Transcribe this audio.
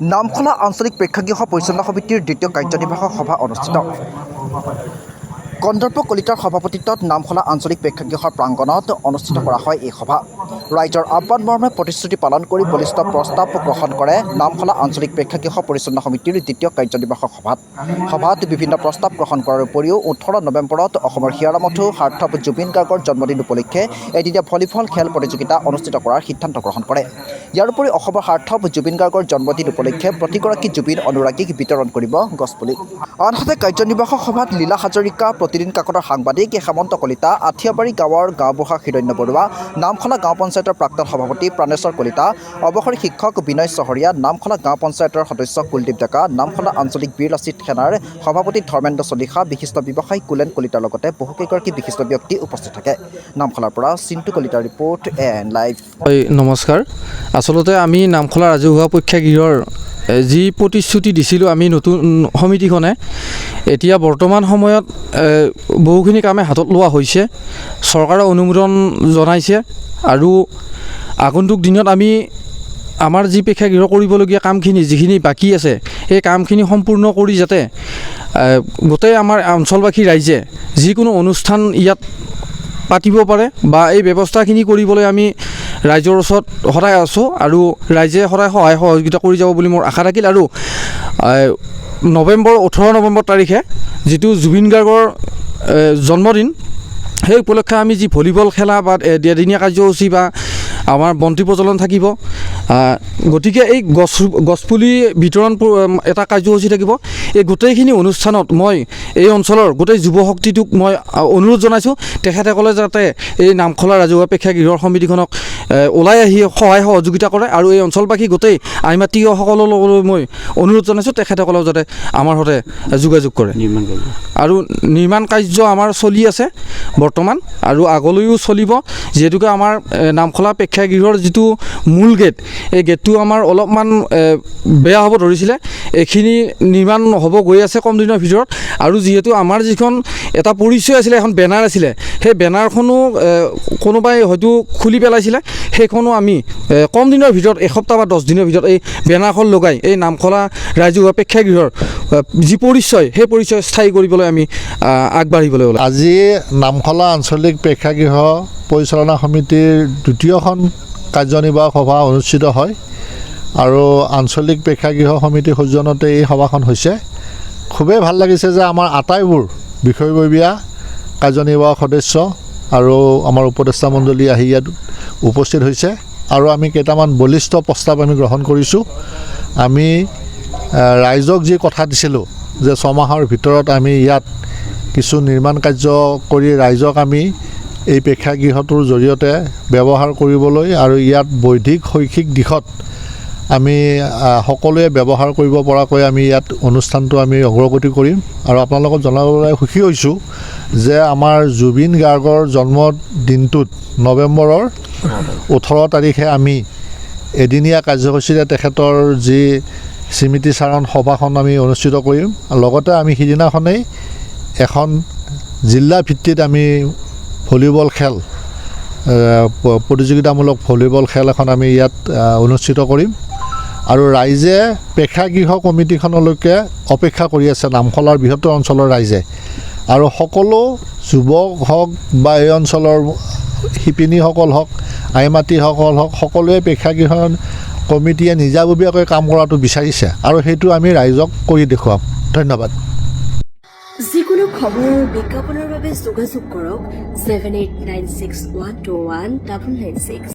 নামখলা আঞ্চলিক প্ৰেক্ষাগৃহ পৰিচালনা সমিতিৰ দ্বিতীয় কাৰ্যনিৰ্বাহক সভা অনুষ্ঠিত। কন্দৰ্প কলিতাৰ সভাপতিত্বত নামখলা আঞ্চলিক প্ৰেক্ষাগৃহৰ প্ৰাংগণত অনুষ্ঠিত কৰা হয় এই সভা। ৰাইজৰ আহ্বান মৰ্মে প্ৰতিশ্ৰুতি পালন কৰি বলিষ্ঠ প্ৰস্তাৱ গ্ৰহণ কৰে নামখলা আঞ্চলিক প্ৰেক্ষাগৃহ পৰিচালনা সমিতিৰ দ্বিতীয় কাৰ্যনিৰ্বাহক সভাত বিভিন্ন প্ৰস্তাৱ গ্ৰহণ কৰাৰ উপৰিও 18 নৱেম্বৰত অসমৰ হিয়াৰামঠু সাৰ্থক জুবিন গাৰ্গৰ জন্মদিন উপলক্ষে এদিনীয়া ভলীবল খেল প্ৰতিযোগিতা অনুষ্ঠিত কৰাৰ সিদ্ধান্ত গ্ৰহণ কৰে। ইয়াৰ উপৰি অসমৰ সাৰ্থক জুবিন গাৰ্গৰ জন্মদিন উপলক্ষে প্ৰতিগৰাকী জুবিন অনুৰাগীক বিতৰণ কৰিব গছপুলি। আনহাতে কাৰ্যনিৰ্বাহক সভাত লীলা হাজৰিকা, প্ৰতিদিন কাকতৰ সাংবাদিক হেমন্ত কলিতা, আঠিয়াবাৰী গাঁৱৰ গাঁওবুঢ়া হিৰণ্য বৰুৱা, নামখলা গাঁও পঞ্চায়তৰ প্ৰাক্তন সভাপতি প্ৰাণেশ্বৰ কলিতা, অৱসৰী শিক্ষক বিনয় চহৰীয়া, নামখলা গাঁও পঞ্চায়তৰ সদস্য কুলদীপ ডেকা, নামখলা আঞ্চলিক বীৰ লাচিত সেনাৰ সভাপতি ধৰ্মেন্দ্ৰ চলিহা, বিশিষ্ট ব্যৱসায়ী কুলেন কলিতাৰ লগতে বহুকেইগৰাকী বিশিষ্ট ব্যক্তি উপস্থিত থাকে। নামখলাৰ পৰা চিন্তু কলিতাৰ ৰিপৰ্ট এন লাইভ। নমস্কাৰ। আচলতে আমি নামখলা ৰাজহুৱা প্ৰেক্ষাগৃহৰ যি প্ৰতিশ্ৰুতি দিছিলোঁ আমি নতুন সমিতিখনে, এতিয়া বৰ্তমান সময়ত বহুখিনি কামে হাতত লোৱা হৈছে, চৰকাৰে অনুমোদন জনাইছে আৰু আগন্তুক দিনত আমি আমাৰ যি প্ৰেক্ষাগৃহ কৰিবলগীয়া কামখিনি যিখিনি বাকী আছে সেই কামখিনি সম্পূৰ্ণ কৰি যাতে গোটেই আমাৰ অঞ্চলবাসী ৰাইজে যিকোনো অনুষ্ঠান ইয়াত পাতিব পাৰে বা এই ব্যৱস্থাখিনি কৰিবলৈ আমি ৰাইজৰ ওচৰত সদায় আছোঁ আৰু ৰাইজে সদায় সহায় সহযোগিতা কৰি যাব বুলি মোৰ আশা থাকিল। আৰু 18 নৱেম্বৰ তাৰিখে যিটো জুবিন গাৰ্গৰ জন্মদিন, সেই উপলক্ষে আমি যি ভলীবল খেলা বা এদিনীয়া কাৰ্যসূচী বা আমাৰ বন্তি প্ৰজ্বলন থাকিব, গতিকে এই গছপুলি বিতৰণ এটা কাৰ্যসূচী থাকিব। এই গোটেইখিনি অনুষ্ঠানত মই এই অঞ্চলৰ গোটেই যুৱ শক্তিটোক মই অনুৰোধ জনাইছোঁ তেখেতসকলে যাতে এই নামখলা ৰাজহুৱা প্ৰেক্ষাগৃহৰ সমিতিখনক ওলাই আহি সহায় সহযোগিতা কৰে আৰু এই অঞ্চলবাসী গোটেই আইমাতীসকলৰ লগলৈ মই অনুৰোধ জনাইছোঁ তেখেতসকলেও যাতে আমাৰ সৈতে যোগাযোগ কৰে। আৰু নিৰ্মাণ কাৰ্য আমাৰ চলি আছে বৰ্তমান আৰু আগলৈও চলিব, যিহেতুকে আমাৰ নামখলা প্ৰেক্ষাগৃহৰ যিটো মূল গেট, এই গেটটো আমাৰ অলপমান বেয়া হ'ব ধৰিছিলে, এইখিনি নিৰ্মাণ হ'ব গৈ আছে কম দিনৰ ভিতৰত। আৰু যিহেতু আমাৰ যিখন এটা পৰিচয় আছিলে, এখন বেনাৰ আছিলে, সেই বেনাৰখনো কোনোবাই হয়তো খুলি পেলাইছিলে, সেইখনো আমি কম দিনৰ ভিতৰত এসপ্তাহ বা 10 দিনৰ ভিতৰত এই বেনাৰখন লগাই এই নামখলা ৰাজহুৱা প্ৰেক্ষাগৃহৰ যি পৰিচয় সেই পৰিচয় স্থায়ী কৰিবলৈ আমি আগবাঢ়িবলৈ ওলাইছোঁ। আজি নামখলা আঞ্চলিক প্ৰেক্ষাগৃহ পৰিচালনা সমিতিৰ দ্বিতীয়খন কাৰ্যনিৰ্বাহক সভা অনুষ্ঠিত হয় আৰু আঞ্চলিক প্ৰেক্ষাগৃহ সমিতিৰ সৌজন্যতে এই সভাখন হৈছে। খুবেই ভাল লাগিছে যে আমাৰ আটাইবোৰ বিষয়ববীয়া কাৰ্যনিৰ্বাহক সদস্য আৰু আমাৰ উপদেষ্টা মণ্ডলী আহি ইয়াত উপস্থিত হৈছে আৰু আমি কেইটামান বলিষ্ঠ প্ৰস্তাৱ আমি গ্ৰহণ কৰিছোঁ। আমি ৰাইজক যি কথা দিছিলোঁ যে 6 মাহৰ ভিতৰত আমি ইয়াত কিছু নিৰ্মাণ কাৰ্য কৰি ৰাইজক আমি এই প্ৰেক্ষাগৃহটোৰ জৰিয়তে ব্যৱহাৰ কৰিবলৈ আৰু ইয়াত বৌদ্ধিক শৈক্ষিক দিশত আমি সকলোৱে ব্যৱহাৰ কৰিব পৰাকৈ আমি ইয়াত অনুষ্ঠানটো আমি অগ্ৰগতি কৰিম। আৰু আপোনালোকক জনাবলৈ সুখী হৈছোঁ যে আমাৰ জুবিন গাৰ্গৰ জন্মদিনটোত নৱেম্বৰৰ 18 তাৰিখে আমি এদিনীয়া কাৰ্যসূচীৰে তেখেতৰ যি স্মৃতিচাৰণ সভাখন আমি অনুষ্ঠিত কৰিম। লগতে আমি সিদিনাখনেই এখন জিলা ভিত্তিত আমি ভলীবল খেল প্ৰতিযোগিতামূলক ভলীবল খেল এখন আমি ইয়াত অনুষ্ঠিত কৰিম। আৰু ৰাইজে প্ৰেক্ষাগৃহ কমিটিখনলৈকে অপেক্ষা কৰি আছে, নামখলাৰ বৃহত্তৰ অঞ্চলৰ ৰাইজে। আৰু সকলো যুৱক হওক বা এই অঞ্চলৰ শিপিনীসকল হওক, আইমাতীসকল হওক, সকলোৱে প্ৰেক্ষাগৃহ কমিটিয়ে নিজাববীয়াকৈ কাম কৰাটো বিচাৰিছে আৰু সেইটো আমি ৰাইজক কৰি দেখুৱাম। ধন্যবাদ। যিকোনো খবৰ বিজ্ঞাপনৰ বাবে যোগাযোগ কৰক 7896121996।